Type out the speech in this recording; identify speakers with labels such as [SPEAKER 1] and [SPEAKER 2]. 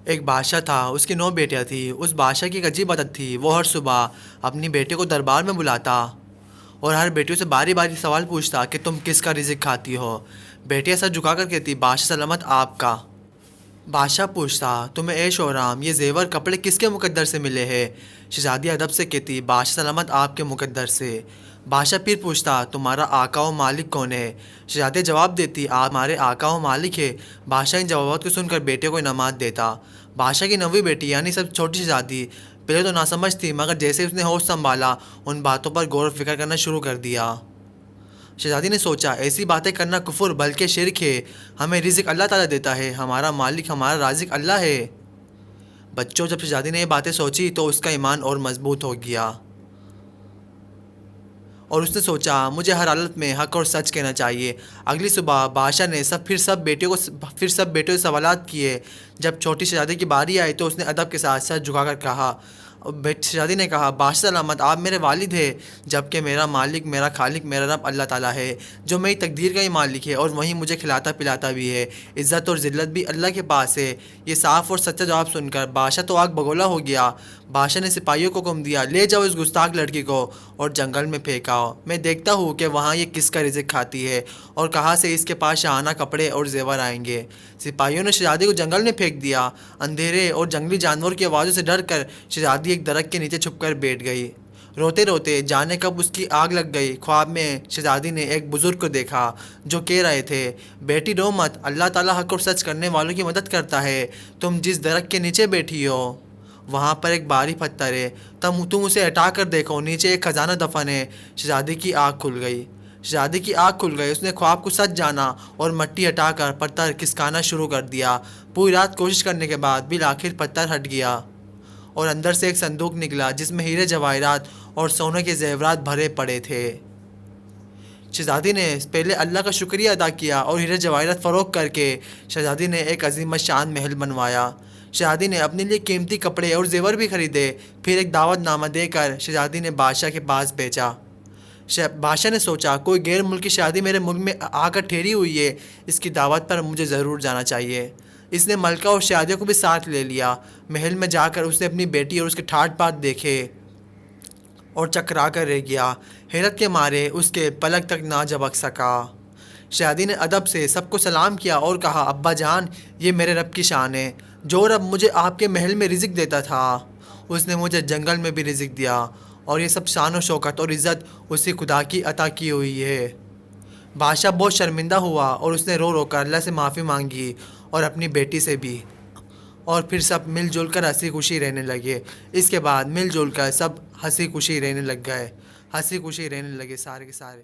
[SPEAKER 1] ایک بادشاہ تھا، اس کی 9 بیٹیاں تھیں۔ اس بادشاہ کی ایک عجیب عادت تھی، وہ ہر صبح اپنی بیٹی کو دربار میں بلاتا اور ہر بیٹیوں سے باری باری سوال پوچھتا کہ تم کس کا رزق کھاتی ہو۔ بیٹیاں سر جھکا کر کہتی بادشاہ سلامت آپ کا۔ بادشاہ پوچھتا تمہیں عیش و آرام یہ زیور کپڑے کس کے مقدر سے ملے ہیں؟ شہزادی ادب سے کہتی بادشاہ سلامت آپ کے مقدر سے۔ بادشاہ پھر پوچھتا تمہارا آقا و مالک کون ہے؟ شہزادی جواب دیتی آپ ہمارے آقا و مالک ہے۔ بادشاہ ان جوابات کو سن کر بیٹے کو انعامات دیتا۔ بادشاہ کی 9ویں بیٹی یعنی سب چھوٹی شہزادی پہلے تو ناسمجھ تھی، مگر جیسے اس نے ہوش سنبھالا ان باتوں پر غور و فکر کرنا شروع کر دیا۔ شہزادی نے سوچا ایسی باتیں کرنا کفر بلکہ شرک ہے، ہمیں رزق اللہ تعالیٰ دیتا ہے، ہمارا مالک ہمارا رازق اللہ ہے۔ بچوں، جب شہزادی نے یہ باتیں سوچی تو اس کا ایمان اور مضبوط ہو گیا اور اس نے سوچا مجھے ہر حالت میں حق اور سچ کہنا چاہیے۔ اگلی صبح بادشاہ نے پھر سب بیٹوں سے سوالات کیے۔ جب چھوٹی شہزادی کی باری آئی تو اس نے ادب کے ساتھ سر جھکا کر کہا، شہزادی نے کہا بادشاہ سلامت آپ میرے والد ہیں، جبکہ میرا مالک میرا خالق میرا رب اللہ تعالیٰ ہے جو میری تقدیر کا ہی مالک ہے اور وہیں مجھے کھلاتا پلاتا بھی ہے۔ عزت اور ذلت بھی اللہ کے پاس ہے۔ یہ صاف اور سچا جواب سن کر بادشاہ تو آگ بگولا ہو گیا۔ بادشاہ نے سپاہیوں کو حکم دیا لے جاؤ اس گستاخ لڑکی کو اور جنگل میں پھینکاؤ، میں دیکھتا ہوں کہ وہاں یہ کس کا رزق کھاتی ہے اور کہاں سے اس کے پاس شاہانہ کپڑے اور زیور آئیں گے۔ سپاہیوں نے شہزادی کو جنگل میں پھینک دیا۔ اندھیرے اور جنگلی جانور کی آوازوں سے ڈر کر شہزادی ایک درخت کے نیچے چھپ کر بیٹھ گئی، روتے روتے جانے کب اس کی آگ لگ گئی۔ خواب میں شہزادی نے ایک بزرگ کو دیکھا جو کہہ رہے تھے بیٹی رو مت، اللہ تعالیٰ حق اور سچ کرنے والوں کی مدد کرتا ہے، تم جس درخت کے نیچے بیٹھی ہو وہاں پر ایک بھاری پتھر ہے، تم اسے ہٹا کر دیکھو، نیچے ایک خزانہ دفن ہے۔ شہزادی کی آنکھ کھل گئی، اس نے خواب کو سچ جانا اور مٹی ہٹا کر پتھر کھسکانا شروع کر دیا۔ پوری رات کوشش کرنے کے بعد بالآخر پتھر ہٹ گیا اور اندر سے ایک صندوق نکلا جس میں ہیرے جواہرات اور سونے کے زیورات بھرے پڑے تھے۔ شہزادی نے پہلے اللہ کا شکریہ ادا کیا اور ہیرے جواہرات فروخت کر کے شہزادی نے ایک عظیم الشان محل بنوایا۔ شہزادی نے اپنے لیے قیمتی کپڑے اور زیور بھی خریدے۔ پھر ایک دعوت نامہ دے کر شہزادی نے بادشاہ کے پاس بھیجا۔ بادشاہ نے سوچا کوئی غیر ملکی شہزادی میرے ملک میں آ کر ٹھہری ہوئی ہے، اس کی دعوت پر مجھے ضرور جانا چاہیے۔ اس نے ملکہ اور شہزادیوں کو بھی ساتھ لے لیا۔ محل میں جا کر اس نے اپنی بیٹی اور اس کے ٹھاٹ بات دیکھے اور چکرا کر رہ گیا، حیرت کے مارے اس کے پلک تک نہ جھپک سکا۔ شہزادی نے ادب سے سب کو سلام کیا اور کہا ابا جان، یہ میرے رب کی شان ہے، جو رب مجھے آپ کے محل میں رزق دیتا تھا اس نے مجھے جنگل میں بھی رزق دیا، اور یہ سب شان و شوکت اور عزت اسی خدا کی عطا کی ہوئی ہے۔ بادشاہ بہت شرمندہ ہوا اور اس نے رو رو کر اللہ سے معافی مانگی اور اپنی بیٹی سے بھی، اور پھر سب مل جل کر ہنسی خوشی رہنے لگے۔ اس کے بعد مل جل کر سب ہنسی خوشی رہنے لگ گئے، ہنسی خوشی رہنے لگے سارے کے سارے۔